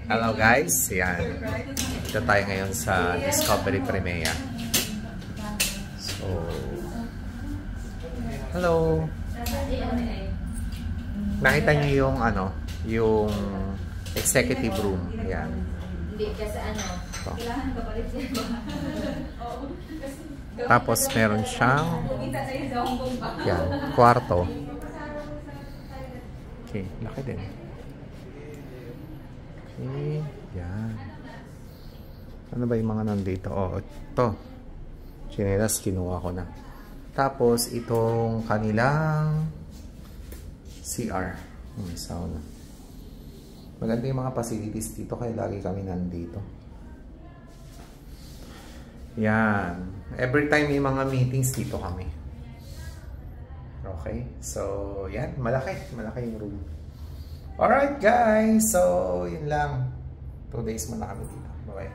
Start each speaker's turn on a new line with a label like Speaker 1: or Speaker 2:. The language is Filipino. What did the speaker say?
Speaker 1: Hello guys, yan. Dito tayo ngayon sa Discovery Primea. So, hello. Nakita niyo yung yung executive room. Yan.
Speaker 2: Hindi kasi kailangan kapalit siya.
Speaker 1: Tapos meron siyang yan, kwarto. Okay, laki din. Okay, yan. Ano ba yung mga nandito? Oh, ito. Chinelas, kinuha ko na. Tapos, itong kanilang CR. Sauna. Maganda yung mga facilities dito, kaya lagi kami nandito. Yan. Every time may mga meetings, dito kami. Okay? So, yan. Malaki. Malaki yung room. Alright guys, so yun lang. 2 days muna kami dito. Bye-bye.